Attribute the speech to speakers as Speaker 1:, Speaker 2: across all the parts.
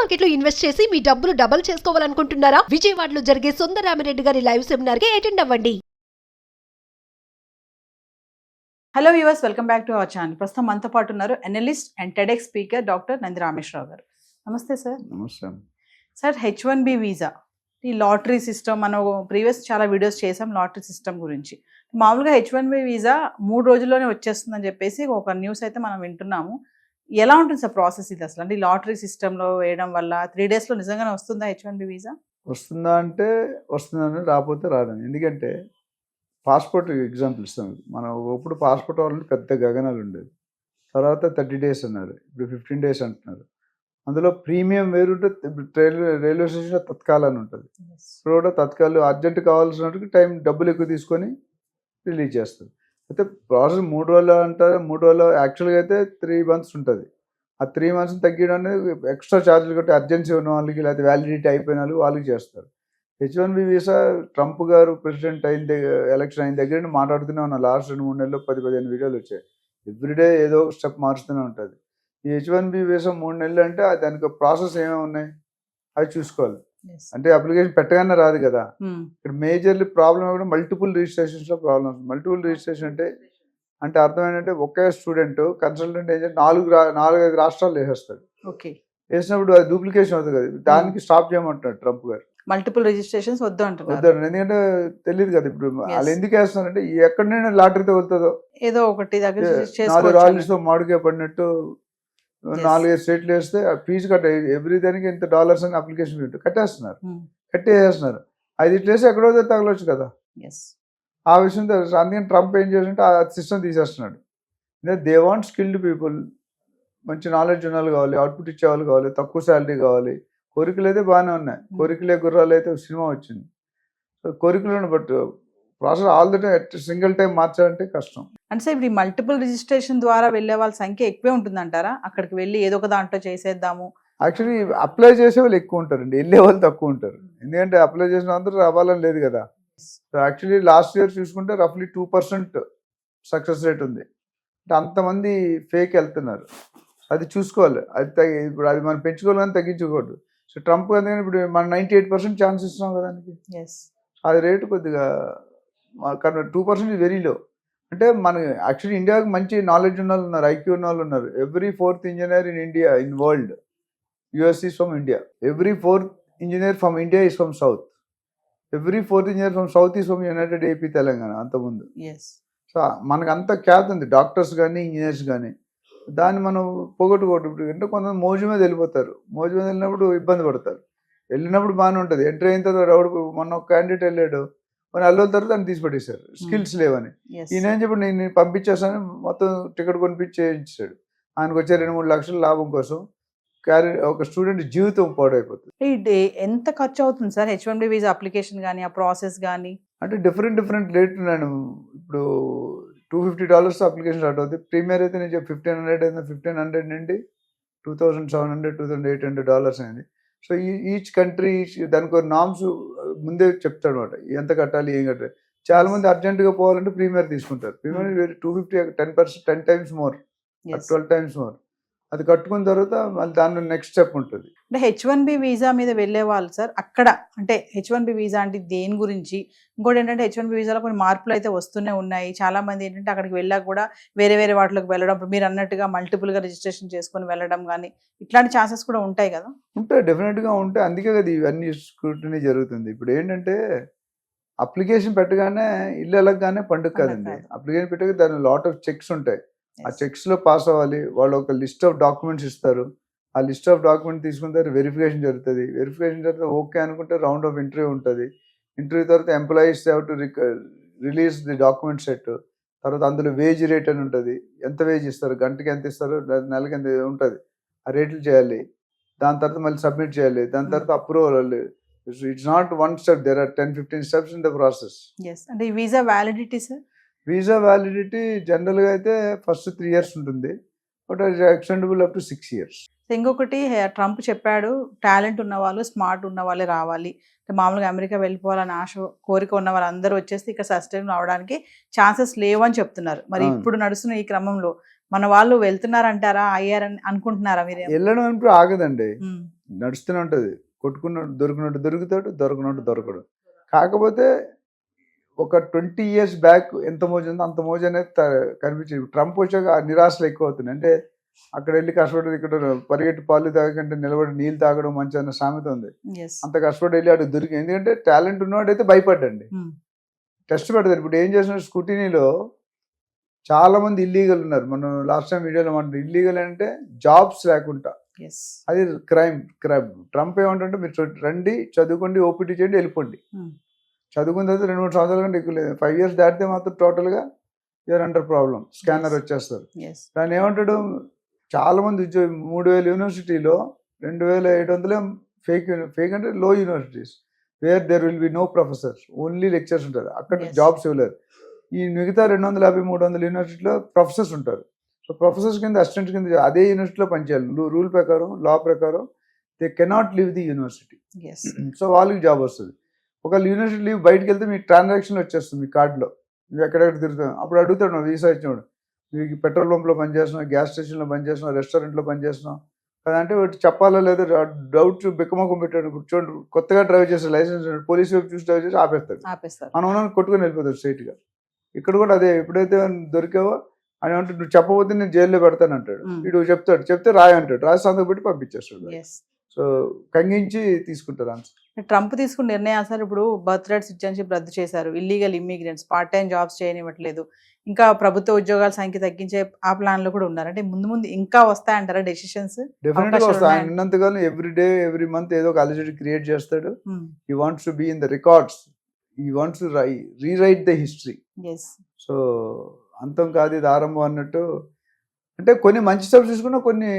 Speaker 1: Market లో invest చేసి మీ డబ్బులు డబుల్ చేసుకోవాలనుకుంటున్నారా? విజయవాడలో జరిగే సుందరరామిరెడ్డి గారి లైవ్ సెమినార్ కి అటెండ్ అవ్వండి.
Speaker 2: Hello viewers, welcome back to our channel. ప్రస్తుతం మనతో పాటు ఉన్నారు analyst and TEDx speaker doctor Nandi Rameshwar Rao గారు. నమస్తే సార్.
Speaker 3: నమస్తే.
Speaker 2: సార్, H1B వీసా, ఈ లాటరీ సిస్టమ్, మనం ప్రీవియస్ చాలా వీడియోస్ చేసాం లాటరీ సిస్టమ్ గురించి. మామూలుగా H1B వీసా 3 రోజుల్లోనే వచ్చేస్తుందని చెప్పేసి ఒక న్యూస్ అయితే మనం వింటున్నాము. ఎలా ఉంటుంది సార్ ప్రాసెస్ ఇది అసలు? అంటే ఈ లాటరీ సిస్టంలో వేయడం వల్ల 3 daysలో నిజంగానే వస్తుందా H1B వీసా?
Speaker 3: వస్తుందా అంటే వస్తుందని, రాకపోతే రాదని. ఎందుకంటే పాస్పోర్ట్ ఎగ్జాంపుల్ ఇస్తాం. మనం ఇప్పుడు పాస్పోర్ట్ వాళ్ళని పెద్ద గగనాలు ఉండేది, తర్వాత 30 days అన్నారు, ఇప్పుడు 15 days అంటున్నారు. అందులో ప్రీమియం వేరుంటే రైల్వే స్టేషన్లో తత్కాల్ అని ఉంటుంది. ఇప్పుడు కూడా తత్కాలు అర్జెంట్ కావాల్సినట్టు టైం డబ్బులు ఎక్కువ తీసుకొని రిలీజ్ చేస్తారు. అయితే ప్రాసెస్ 3 రోజులు అంటారు. 3 రోజులు యాక్చువల్గా అయితే 3 months ఉంటుంది. ఆ 3 months తగ్గడం అనేది ఎక్స్ట్రా ఛార్జీలు కట్టి అర్జెన్సీ ఉన్న వాళ్ళకి, లేకపోతే వ్యాలిడిటీ అయిపోయిన వాళ్ళకి చేస్తారు. H1B వీసా ట్రంప్ గారు ప్రెసిడెంట్ ఎలక్షన్ అయిన దగ్గర నుండి మాట్లాడుతూనే ఉన్నా. లాస్ట్ 2-3 నెలల్లో 10-15 వీడియోలు వచ్చాయి. ఎవ్రీడే ఏదో స్టెప్ మారుస్తూనే ఉంటుంది. ఈ H1B వీసా 3 నెలలు అంటే దానికి ప్రాసెస్ ఏమేమి ఉన్నాయి అవి చూసుకోవాలి. అంటే అప్లికేషన్ పెట్టగానే రాదు కదా. ఇక్కడ మేజర్లీ ప్రాబ్లం కూడా మల్టిపుల్ రిజిస్ట్రేషన్స్లో ప్రాబ్లమ్. మల్టిపుల్ రిజిస్ట్రేషన్ అంటే అర్థం ఏంటంటే ఒకే స్టూడెంట్ కన్సల్టెంట్ ఏజెంట్ 4-5 రాష్ట్రాలు వేసేస్తాడు.
Speaker 2: ఓకే,
Speaker 3: వేసినప్పుడు అది డూప్లికేషన్ అవుతుంది కదా. దానికి స్టాప్ చేయమంటున్నాడు ట్రంప్ గారు.
Speaker 2: మల్టిపుల్ రిజిస్ట్రేషన్స్ వద్దు అంటున్నారు.
Speaker 3: వద్దు, ఎందుకంటే తెలియదు కదా. ఇప్పుడు వాళ్ళు ఎందుకు వేస్తున్నారంటే ఎక్కడైనా లాటరీతో వెళ్తుందో,
Speaker 2: ఏదో ఒకటి దగ్గర
Speaker 3: 4 రాళ్ళతో మామిడికాయ పడినట్టు 4-5 స్టేట్లు వేస్తే ఫీజు కట్ట ఎవ్రీ దానికి ఇంత $, అని అప్లికేషన్ కట్టేస్తున్నారు, కట్టేసేస్తున్నారు. 5 ఇట్లా వేసి ఎక్కడో తగలవచ్చు కదా. ఆ విషయం తెలుసు. అందుకని ట్రంప్ ఏం చేస్తుంటే ఆ సిస్టమ్ తీసేస్తున్నాడు. దే వాంట్ స్కిల్డ్ పీపుల్, మంచి నాలెడ్జ్ ఉన్న వాళ్ళు కావాలి, అవుట్పుట్ ఇచ్చే వాళ్ళు కావాలి, తక్కువ శాలరీ కావాలి. కోరికలు అయితే బాగానే ఉన్నాయి. కోరికలే గుర్రాలు అయితే సినిమా వచ్చింది. సో కోరికలను but process all the time single time మార్చాలంటే కష్టం.
Speaker 2: అంటే ఇప్పుడు ఈ మల్టిపుల్ రిజిస్ట్రేషన్ ద్వారా వెళ్ళే వాళ్ళ సంఖ్య ఎక్కువే ఉంటుందంటారా? అక్కడికి వెళ్ళి ఏదో ఒక దాంట్లో చేసేద్దాము.
Speaker 3: యాక్చువల్లీ అప్లై చేసే వాళ్ళు ఎక్కువ ఉంటారండి, వెళ్ళే వాళ్ళు తక్కువ ఉంటారు. ఎందుకంటే అప్లై చేసిన అందరూ రావాలని లేదు కదా. సో యాక్చువల్లీ లాస్ట్ ఇయర్ చూసుకుంటే రఫ్లీ 2% సక్సెస్ రేట్ ఉంది. అంటే అంతమంది ఫేక్ వెళ్తున్నారు. అది చూసుకోవాలి. ఇప్పుడు అది మనం పెంచుకోవాలి కానీ తగ్గించుకోవద్దు. సో ట్రంప్ అందుకని ఇప్పుడు మనం 98% ఛాన్స్ ఇస్తున్నాం కదా దానికి. అది రేటు కొద్దిగా 2% ఇస్ వెరీ లో. అంటే మన యాక్చువల్లీ ఇండియాకి మంచి నాలెడ్జ్ ఉన్న వాళ్ళు ఉన్నారు, ఐక్యూ ఉన్న వాళ్ళు ఉన్నారు. Every 4th engineer in India in world US is from India. Every 4th engineer from India is from South. Every 4th engineer from South is from United AP Telangana. అంతకుముందు. So మనకు అంత ఖ్యాతి ఉంది, doctors కానీ engineers కానీ. దాన్ని మనం పోగొట్టుకోవద్దు. అంటే కొంతమంది మోజు మీద వెళ్ళిపోతారు. మోజు మీద వెళ్ళినప్పుడు ఇబ్బంది పడతారు. వెళ్ళినప్పుడు బాగానే ఉంటుంది. ఎంటర్ అయిన తర్వాత రౌడ్ మొన్న ఒక క్యాండిడేట్ వెళ్ళాడు, మన అల్లుల తర్వాత దాన్ని తీసి పెట్టేశారు, స్కిల్స్ లేవని. ఈయన ఏం చెప్పి నేను పంపించేస్తాను, మొత్తం టికెట్ కొనిపించేసాడు. ఆయనకు వచ్చే 2-3 లక్షల లాభం కోసం ఒక స్టూడెంట్ జీవితం పాడైపోతుంది.
Speaker 2: ఎంత ఖర్చు అవుతుంది సార్ H1B వీసా అప్లికేషన్ కానీ, ఆ ప్రాసెస్ కానీ?
Speaker 3: అంటే డిఫరెంట్ రేట్ ఉన్నాను. ఇప్పుడు $250 అప్లికేషన్ స్టార్ట్ అవుతుంది. ప్రీమియర్ అయితే నేను 1500 అయితే 1500 నుండి 2700 $2800 అయింది. సో ఈచ్ కంట్రీ దానికి ఒక నామ్స్ ముందే చెప్తాడు అనమాట, ఎంత కట్టాలి, ఏం కట్టాలి. చాలా మంది అర్జెంటుగా పోవాలంటే ప్రీమియర్ తీసుకుంటారు. Premier 250 10 times more, 12 times more. అది కట్టుకున్న తర్వాత మళ్ళీ దానిలో నెక్స్ట్ స్టెప్ ఉంటుంది.
Speaker 2: అంటే H1B వీసా మీద వెళ్ళే వాళ్ళు సార్, అక్కడ అంటే H1B వీసా అంటే దేని గురించి? ఇంకోటి ఏంటంటే H1B వీసాలో కొన్ని మార్పులు అయితే వస్తూనే ఉన్నాయి. చాలా మంది ఏంటంటే అక్కడికి వెళ్ళాక కూడా వేరే వాటిలోకి వెళ్ళడం, ఇప్పుడు మీరు అన్నట్టుగా మల్టిపుల్గా రిజిస్ట్రేషన్ చేసుకొని వెళ్ళడం కానీ, ఇట్లాంటి ఛాన్సెస్ కూడా ఉంటాయి కదా?
Speaker 3: ఉంటాయి, డెఫినెట్గా ఉంటాయి. అందుకే కదా ఇవన్నీ స్క్రూటినీ జరుగుతుంది. ఇప్పుడు ఏంటంటే అప్లికేషన్ పెట్టగానే ఇల్లు వెళ్ళగానే పండుగ కాదండి. అప్లికేషన్ పెట్టగా దాని లాట్ ఆఫ్ చెక్స్ ఉంటాయి. ఆ చెక్స్లో పాస్ అవ్వాలి. వాళ్ళు ఒక లిస్ట్ ఆఫ్ డాక్యుమెంట్స్ ఇస్తారు. ఆ లిస్ట్ ఆఫ్ డాక్యుమెంట్ తీసుకున్న తర్వాత వెరిఫికేషన్ జరుగుతుంది. వెరిఫికేషన్ తర్వాత ఓకే అనుకుంటే రౌండ్ ఆఫ్ ఇంటర్వ్యూ ఉంటుంది. ఇంటర్వ్యూ తర్వాత employees have to release the document set. తర్వాత అందులో వేజ్ రేట్ అని ఉంటుంది. ఎంత వేజ్ ఇస్తారు, గంటకి ఎంత ఇస్తారు, నెలకి ఎంత ఉంటుంది, ఆ రేట్లు చేయాలి. దాని తర్వాత మళ్ళీ సబ్మిట్ చేయాలి. దాని తర్వాత approval. It's not one step, there are 10-15 steps in the process.
Speaker 2: అంటే ఈ visa validity sir?
Speaker 3: Visa validity జనరల్గా అయితే ఫస్ట్ 3 years ఉంటుంది, but extendable up to 6 years.
Speaker 2: ఇంకొకటి ట్రంప్ చెప్పాడు, టాలెంట్ ఉన్న వాళ్ళు, స్మార్ట్ ఉన్న వాళ్ళే రావాలి. మామూలుగా అమెరికా వెళ్ళిపోవాలని ఆశ కోరిక ఉన్న వాళ్ళందరూ వచ్చేసి ఇక్కడ సస్టైన్ అవడానికి ఛాన్సెస్ లేవు అని చెప్తున్నారు. మరి ఇప్పుడు నడుస్తున్న ఈ క్రమంలో మన వాళ్ళు వెళ్తున్నారంటారా, అయ్యారని అనుకుంటున్నారా మీరు?
Speaker 3: వెళ్ళడం అంటే ఆగదండి, నడుస్తూనే ఉంటుంది. కొట్టుకున్నట్టు దొరికినట్టు దొరుకుతాడు, దొరకనట్టు దొరకడు. కాకపోతే ఒక 20 years బ్యాక్ ఎంత మోజు ఉందో అంత మోజు అనేది కనిపించింది. ట్రంప్ వచ్చాక ఆ నిరాశలు ఎక్కువ అవుతున్నాయి. అంటే అక్కడ వెళ్ళి కష్టపడి ఇక్కడ పరిగెట్టి పాలు తాగకంటే నిలబడి నీళ్ళు తాగడం మంచి అన్న సామెత ఉంది. అంత కష్టపడి వెళ్ళి అటు దొరికి, ఎందుకంటే టాలెంట్ ఉన్నవాడైతే భయపడ్డండి, టెస్ట్ పెడతారు. ఇప్పుడు ఏం చేసిన స్కూటీనీలో చాలా మంది ఇల్లీగల్ ఉన్నారు. మనం లాస్ట్ టైం వీడియోలో మనం ఇల్లీగల్ అంటే జాబ్స్ లేకుండా, అది క్రైమ్. ట్రంప్ ఏమంటుంటే మీరు రండి, చదువుకోండి, ఓపీటీ చేయండి, వెళ్ళిపోండి. చదువుకున్న తర్వాత 2-3 సంవత్సరాల కంటే ఎక్కువ లేదు. 5 years దాటితే మాత్రం టోటల్గా యూఆర్ అండర్ ప్రాబ్లం, స్కానర్ వచ్చేస్తారు. దాన్ని ఏమంటాడు, చాలా మంది ఉద్యోగం 3000 యూనివర్సిటీలో 2700 ఫేక్ అంటే లో universities where there will be no professors, only lectures ఉంటారు. అక్కడ జాబ్స్ ఇవ్వలేరు. ఈ మిగతా 250-300 యూనివర్సిటీలో ప్రొఫెసర్స్ ఉంటారు. సో ప్రొఫెసర్స్ కింద, అసిస్టెంట్స్ కింద అదే యూనివర్సిటీలో పనిచేయాలి. రూల్ ప్రకారం, లా ప్రకారం they cannot leave the university. So వాళ్ళకి జాబ్ వస్తుంది. ఒకవేళ యూనివర్సిటీ లీవ్ బయటకు వెళ్తే మీ ట్రాన్సాక్షన్ వచ్చేస్తుంది మీ కార్డులో, నువ్వు ఎక్కడెక్కడ తిరుగుతావు. అప్పుడు అడుగుతాడు వీసా ఇచ్చినప్పుడు, మీకు పెట్రోల్ పంప్లో పనిచేస్తున్నావు, గ్యాస్ స్టేషన్లో పనిచేస్తున్నావు, రెస్టారెంట్లో పనిచేస్తున్నావు కదా అంటే వాటి చెప్పాలో లేదో డౌట్ బిక్కమొక్కం పెట్టాడు. చూడండి, కొత్తగా డ్రైవ్ చేసే లైసెన్స్ పోలీసు వైపు చూసి డ్రైవ్ చేసి ఆపేస్తాడు. మనం కొట్టుకొని వెళ్ళిపోతాడు స్ట్రైట్గా. ఇక్కడ కూడా అదే, ఎప్పుడైతే దొరికావో అని అంటే నువ్వు చెప్పబోతే నేను జైల్లో పెడతాను అంటాడు. వీడు చెప్తాడు, చెప్తే రాయి అంటాడు, రాసి సంతకం పెట్టి పంపించేస్తాడు. సో కంగించి తీసుకుంటారు ఆన్సర్.
Speaker 2: ట్రంప్ తీసుకున్న నిర్ణయాలు సార్, ఇప్పుడు బర్త్ రైట్ సిటిజన్షిప్ రద్దు చేశారు, illegal immigrants part time jobs చేయనివ్వట్లేదు, ఇంకా ప్రభుత్వ ఉద్యోగాల సంఖ్య తగ్గించే ఆ ప్లాన్ లో కూడా ఉన్నారు. అంటే ముందు ముందు ఇంకా వస్తాయంటారా డెసిషన్స్?
Speaker 3: డెఫినెట్ గా వస్తాయి. ఆయన ఉన్నంతకాలం ఎవ్రీ డే ఎవ్రీ మంత్ ఏదో ఒక అలిజిటీ క్రియేట్ చేస్తాడు. He wants to be in the records, he wants to rewrite the history. So అంతం కాదు ఇది ఆరంభం అన్నట్టు. అంటే కొన్ని మంచి స్టెప్స్ తీసుకున్నా, కొన్ని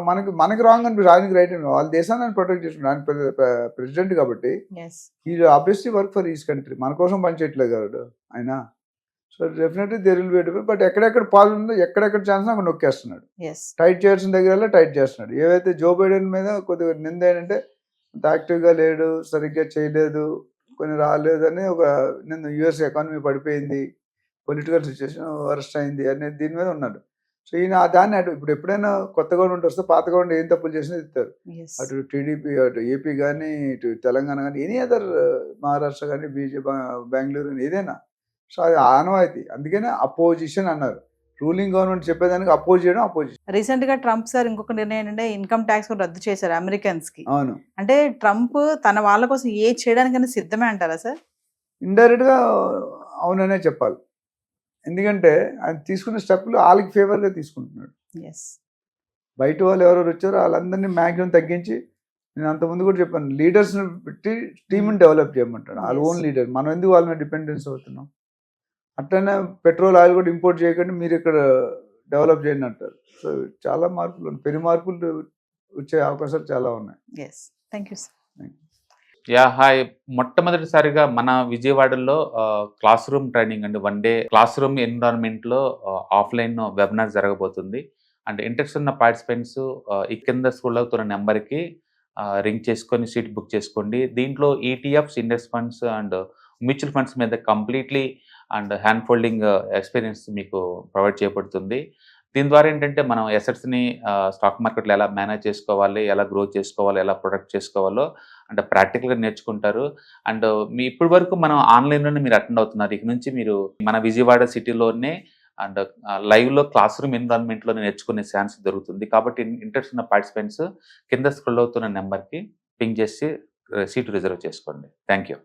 Speaker 3: మనకి రాంగ్ అనిపిస్తుంది, ఆయనకి రైట్ అని. వాళ్ళ దేశాన్ని ఆయన ప్రొటెక్ట్ చేసుకున్నాడు, ఆయన ప్రెసిడెంట్ కాబట్టి ఈ obviously work for his country. మన కోసం పనిచేయట్లేదు కదా ఆయన. So definitely there will be different. But ఎక్కడెక్కడ పాలు ఉందో, ఎక్కడెక్కడ ఛాన్స్ అక్కడ నొక్కేస్తున్నాడు. టైట్ చేయాల్సిన దగ్గర టైట్ చేస్తున్నాడు. ఏవైతే జో బైడెన్ మీద కొద్దిగా నింద ఏంటంటే అంత యాక్టివ్గా లేడు, సరిగ్గా చేయలేదు, కొన్ని రాలేదు అని ఒక నింద. యుఎస్ ఎకానమీ పడిపోయింది, పొలిటికల్ సిచ్యువేషన్ వరస్ట్ అయింది అనేది దీని మీద ఉన్నాడు. సో ఈయన దాన్ని అటు ఇప్పుడు ఎప్పుడైనా కొత్త గవర్నమెంట్ వస్తే పాత గవర్నమెంట్ ఏం తప్పులు చేసినా ఇస్తారు. అటు టీడీపీ, అటు ఏపీ కానీ, ఇటు తెలంగాణ కానీ, ఎనీ అదర్, మహారాష్ట్ర కానీ, బీజేపీ, బెంగళూరు కానీ, ఏదైనా. సో అది ఆనవాయితీ. అందుకనే అపోజిషన్ అన్నారు. రూలింగ్ గవర్నమెంట్ చెప్పేదానికి అపోజ్ చేయడం అపోజిషన్.
Speaker 2: రీసెంట్ గా ట్రంప్ సార్ ఇంకొక నిర్ణయం ఏంటంటే ఇన్కమ్ ట్యాక్స్ కూడా రద్దు చేశారు అమెరికన్స్ కి.
Speaker 3: అవును.
Speaker 2: అంటే ట్రంప్ తన వాళ్ళ కోసం ఏ చేయడానికైనా సిద్ధమే అంటారా సార్?
Speaker 3: ఇండైరెక్ట్ గా అవుననే చెప్పాలి. ఎందుకంటే ఆయన తీసుకున్న స్టెప్లు వాళ్ళకి ఫేవర్గా తీసుకుంటున్నాడు. బయట వాళ్ళు ఎవరెవరు వచ్చారో వాళ్ళందరినీ మ్యాక్సిమం తగ్గించి, నేను అంతకుముందు కూడా చెప్పాను, లీడర్స్ని పెట్టి టీంని డెవలప్ చేయమంటాడు. వాళ్ళ ఓన్ లీడర్, మనం ఎందుకు వాళ్ళ మీద డిపెండెన్స్ అవుతున్నాం. అట్లనే పెట్రోల్ ఆయిల్ కూడా ఇంపోర్ట్ చేయకుండా మీరు ఇక్కడ డెవలప్ చేయండి అంటారు. సో చాలా మార్పులు, పెను మార్పులు వచ్చే అవకాశాలు చాలా ఉన్నాయి.
Speaker 2: Thank you sir.
Speaker 4: హాయ్. మొట్టమొదటిసారిగా మన విజయవాడలో క్లాస్ రూమ్ ట్రైనింగ్ అండి, 1 day క్లాస్ రూమ్ ఎన్విరాన్మెంట్లో ఆఫ్లైన్ వెబినార్ జరగబోతుంది. అండ్ ఇంట్రెస్ట్ ఉన్న పార్టిసిపెంట్స్ ఈ కింద స్క్రోల్ అవుతున్న నెంబర్కి రింగ్ చేసుకొని సీట్ బుక్ చేసుకోండి. దీంట్లో ETFs, index funds and mutual funds మీద completely and hand holding experience మీకు ప్రొవైడ్ చేయబడుతుంది. దీని ద్వారా ఏంటంటే మనం ఎసెట్స్ని స్టాక్ మార్కెట్లో ఎలా మేనేజ్ చేసుకోవాలి, ఎలా గ్రో చేసుకోవాలి, ఎలా ప్రొడక్ట్ చేసుకోవాలో అంటే ప్రాక్టికల్గా నేర్చుకుంటారు. అండ్ మీ ఇప్పటి వరకు మనం ఆన్లైన్లోనే మీరు అటెండ్ అవుతున్నారు. ఇక నుంచి మీరు మన విజయవాడ సిటీలోనే అండ్ లైవ్లో క్లాస్ రూమ్ ఎన్విరాన్మెంట్లో నేర్చుకునే ఛాన్స్ దొరుకుతుంది. కాబట్టి ఇంట్రెస్ట్ ఉన్న పార్టిసిపెంట్స్ కింద స్క్రోల్ అవుతున్న నెంబర్కి పింగ్ చేసి సీటు రిజర్వ్ చేసుకోండి. Thank you.